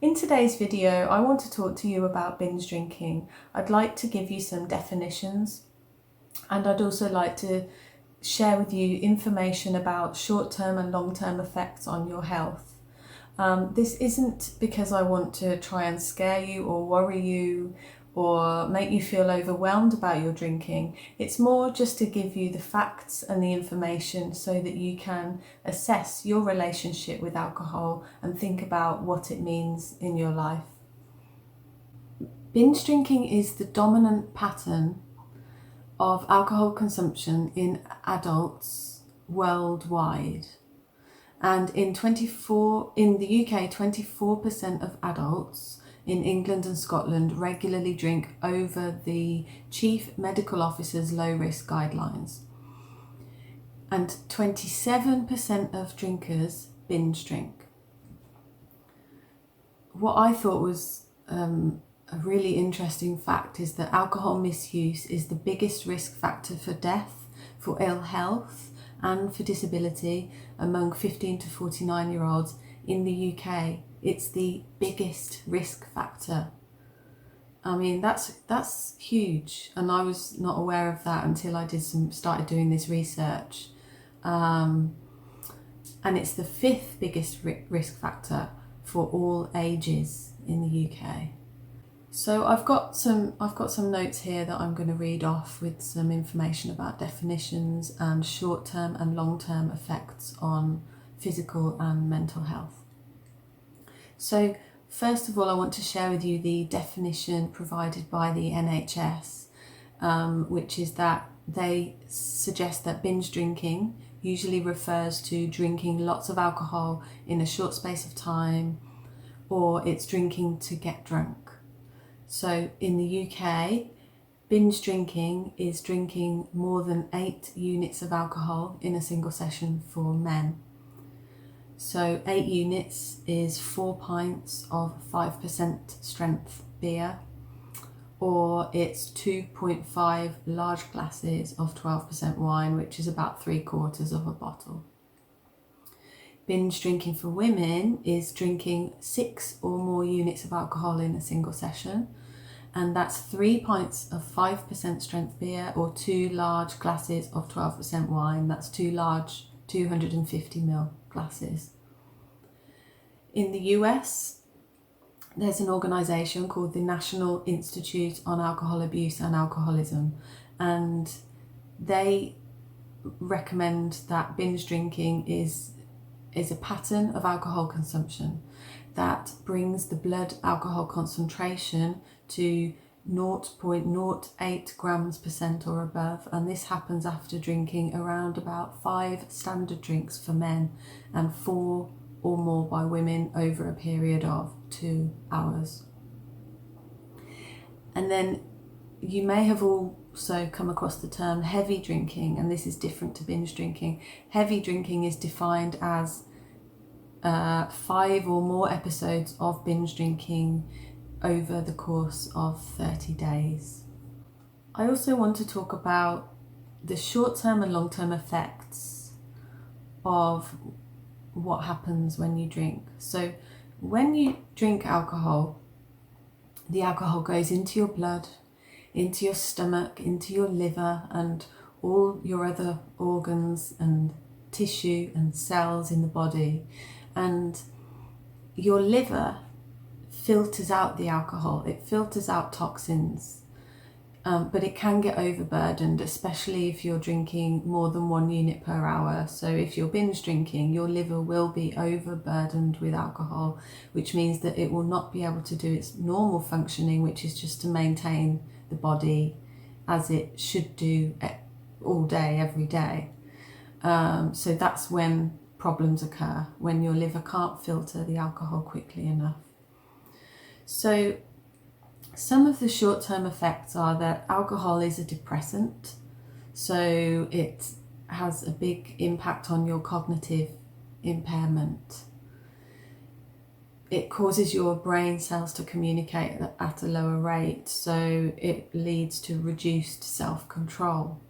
In today's video, I want to talk to you about binge drinking. I'd like to give you some definitions, and I'd also like to share with you information about short-term and long-term effects on your health. This isn't because I want to try and scare you or worry you or make you feel overwhelmed about your drinking. It's more just to give you the facts and the information so that you can assess your relationship with alcohol and think about what it means in your life. Binge drinking is the dominant pattern of alcohol consumption in adults worldwide. And in the UK, 24% of adults in England and Scotland regularly drink over the Chief Medical Officer's low risk guidelines. And 27% of drinkers binge drink. What I thought was a really interesting fact is that alcohol misuse is the biggest risk factor for death, for ill health, and for disability among 15 to 49-year-olds in the UK. It's the biggest risk factor. I mean, that's huge, and I was not aware of that until I started doing this research. And it's the fifth biggest risk factor for all ages in the UK. So I've got some notes here that I'm going to read off with some information about definitions and short-term and long-term effects on physical and mental health. So first of all, I want to share with you the definition provided by the NHS, which is that they suggest that binge drinking usually refers to drinking lots of alcohol in a short space of time, or it's drinking to get drunk. So in the UK, binge drinking is drinking more than 8 units of alcohol in a single session for men. So 8 units is 4 pints of 5% strength beer, or it's 2.5 large glasses of 12% wine, which is about 3/4 of a bottle. Binge drinking for women is drinking 6 or more units of alcohol in a single session, and that's 3 pints of 5% strength beer or 2 large glasses of 12% wine. That's 2 large 250ml glasses. In the US, there's an organisation called the National Institute on Alcohol Abuse and Alcoholism, and they recommend that binge drinking is a pattern of alcohol consumption that brings the blood alcohol concentration to 0.08 grams % or above, and this happens after drinking around about 5 standard drinks for men and 4 or more by women over a period of 2 hours. And then you may have also come across the term heavy drinking, and this is different to binge drinking. Heavy drinking is defined as 5 or more episodes of binge drinking over the course of 30 days. I also want to talk about the short-term and long-term effects of what happens when you drink. So when you drink alcohol, the alcohol goes into your blood, into your stomach, into your liver, and all your other organs and tissue and cells in the body. And your liver filters out the alcohol, it filters out toxins, but it can get overburdened, especially if you're drinking more than 1 unit per hour. So if you're binge drinking, your liver will be overburdened with alcohol, which means that it will not be able to do its normal functioning, which is just to maintain the body as it should do all day, every day. So that's when problems occur, when your liver can't filter the alcohol quickly enough. So some of the short-term effects are that alcohol is a depressant, so it has a big impact on your cognitive impairment. It causes your brain cells to communicate at a lower rate, so it leads to reduced self-control,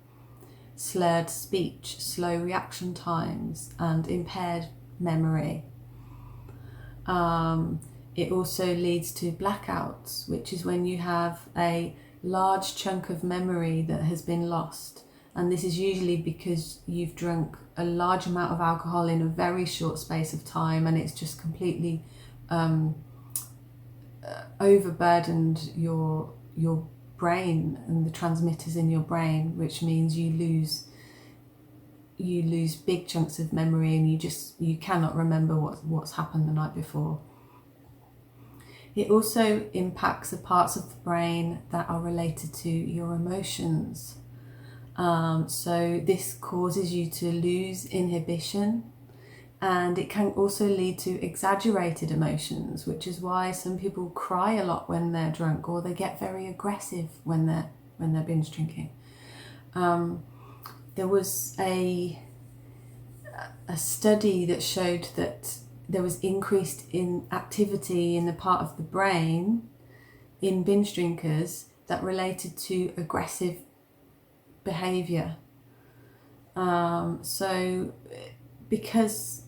slurred speech, slow reaction times, and impaired memory. It also leads to blackouts, which is when you have a large chunk of memory that has been lost. And this is usually because you've drunk a large amount of alcohol in a very short space of time, and it's just completely overburdened your brain and the transmitters in your brain, which means you lose big chunks of memory, and you cannot remember what's happened the night before. It also impacts the parts of the brain that are related to your emotions. So this causes you to lose inhibition, and it can also lead to exaggerated emotions, which is why some people cry a lot when they're drunk, or they get very aggressive when they're binge drinking. There was a study that showed that there was increased in activity in the part of the brain in binge drinkers that related to aggressive behaviour. So because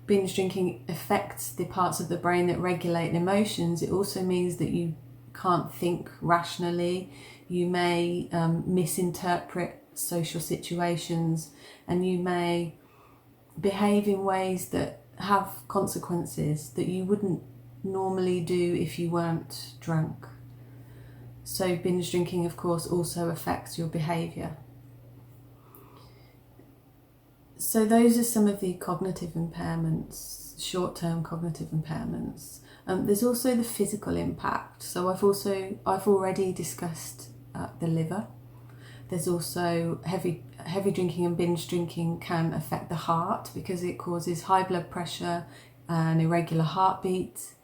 binge drinking affects the parts of the brain that regulate emotions, it also means that you can't think rationally. You may misinterpret social situations, and you may behave in ways that have consequences that you wouldn't normally do if you weren't drunk. So binge drinking, of course, also affects your behaviour. So those are some of the cognitive impairments, short-term cognitive impairments. There's also the physical impact. So I've already discussed the liver. There's also heavy drinking and binge drinking can affect the heart because it causes high blood pressure and irregular heartbeat.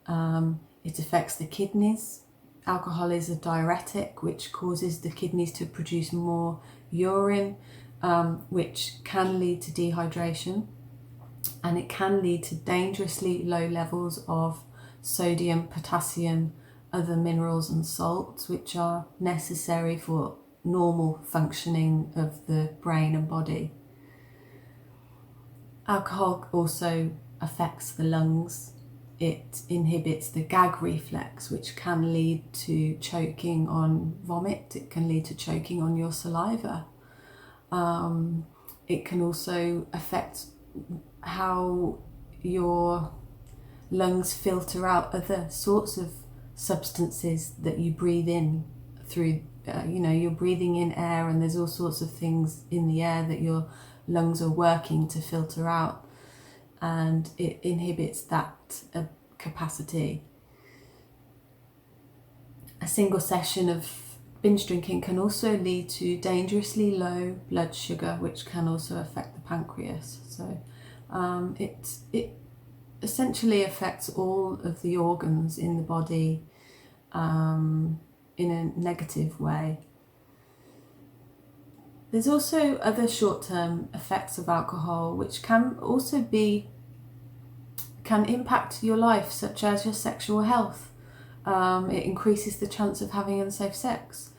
It affects the kidneys. Alcohol is a diuretic, which causes the kidneys to produce more urine, which can lead to dehydration, and it can lead to dangerously low levels of sodium, potassium, other minerals and salts, which are necessary for normal functioning of the brain and body. Alcohol also affects the lungs. It inhibits the gag reflex, which can lead to choking on vomit. It can lead to choking on your saliva. It can also affect how your lungs filter out other sorts of substances that you breathe in through, you're breathing in air, and there's all sorts of things in the air that your lungs are working to filter out, and it inhibits that capacity. A single session of binge drinking can also lead to dangerously low blood sugar, which can also affect the pancreas. So it essentially affects all of the organs in the body in a negative way. There's also other short-term effects of alcohol which can impact your life, such as your sexual health. It increases the chance of having unsafe sex.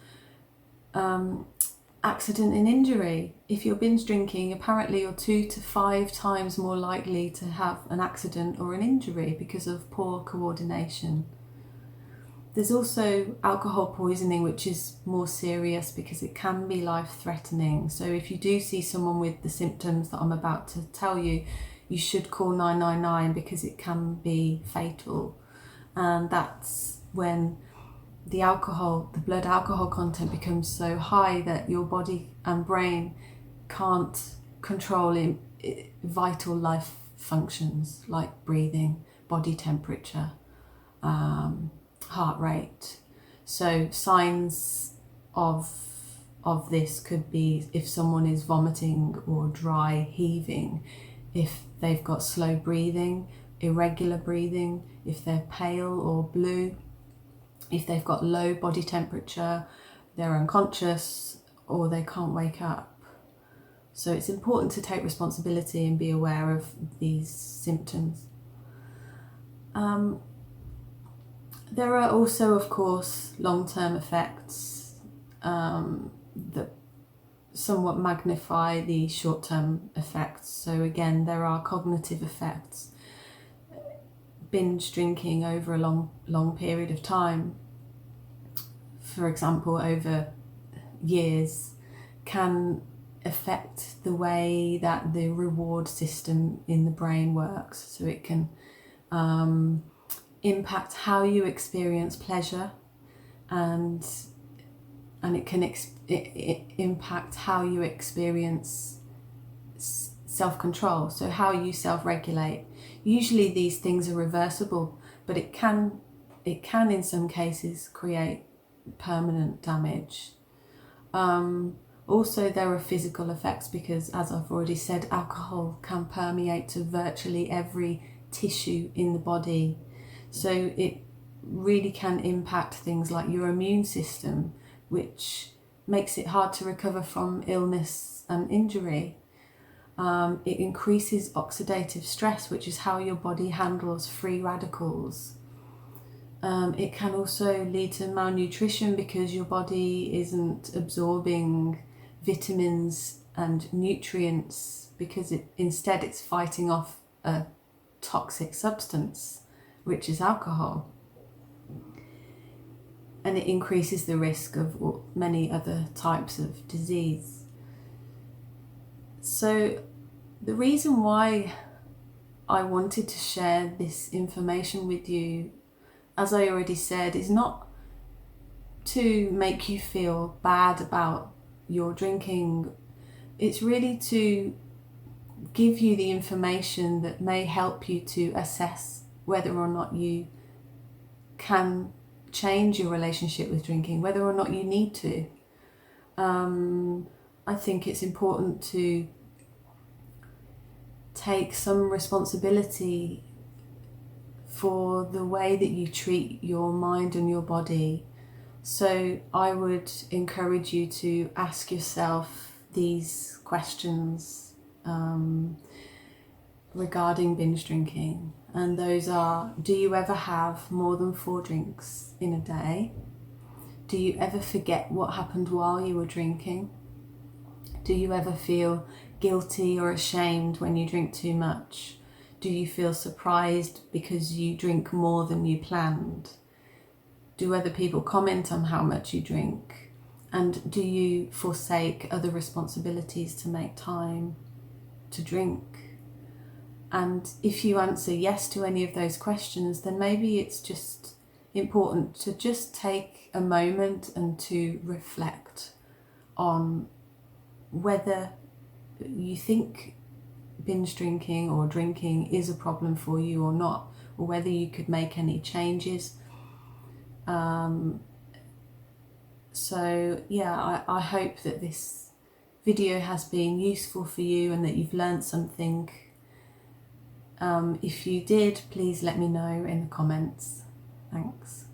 Accident and injury. If you're binge drinking, apparently you're 2 to 5 times more likely to have an accident or an injury because of poor coordination. There's also alcohol poisoning, which is more serious because it can be life-threatening. So if you do see someone with the symptoms that I'm about to tell you, you should call 999 because it can be fatal. And that's when the blood alcohol content becomes so high that your body and brain can't control vital life functions like breathing, body temperature, heart rate. So signs of this could be if someone is vomiting or dry heaving, if they've got slow breathing, irregular breathing, if they're pale or blue, if they've got low body temperature, they're unconscious, or they can't wake up. So it's important to take responsibility and be aware of these symptoms. There are also, of course, long-term effects that somewhat magnify the short-term effects. So again, there are cognitive effects. binge drinking over a long period of time, for example over years, can affect the way that the reward system in the brain works. So it can impact how you experience pleasure, and it can impact how you experience self-control, so how you self-regulate. Usually these things are reversible, but it can in some cases create permanent damage. Also, there are physical effects because, as I've already said, alcohol can permeate to virtually every tissue in the body. So it really can impact things like your immune system, which makes it hard to recover from illness and injury. It increases oxidative stress, which is how your body handles free radicals. It can also lead to malnutrition because your body isn't absorbing vitamins and nutrients, because instead it's fighting off a toxic substance, which is alcohol. And it increases the risk of many other types of disease. So the reason why I wanted to share this information with you, as I already said, is not to make you feel bad about your drinking. It's really to give you the information that may help you to assess whether or not you can change your relationship with drinking, whether or not you need to. I think it's important to take some responsibility for the way that you treat your mind and your body. So I would encourage you to ask yourself these questions regarding binge drinking. And those are: do you ever have more than 4 drinks in a day? Do you ever forget what happened while you were drinking? Do you ever feel guilty or ashamed when you drink too much? Do you feel surprised because you drink more than you planned? Do other people comment on how much you drink? And do you forsake other responsibilities to make time to drink? And if you answer yes to any of those questions, then maybe it's just important to just take a moment and to reflect on whether you think binge drinking or drinking is a problem for you or not, or whether you could make any changes. So yeah, I hope that this video has been useful for you and that you've learned something. If you did, please let me know in the comments. Thanks.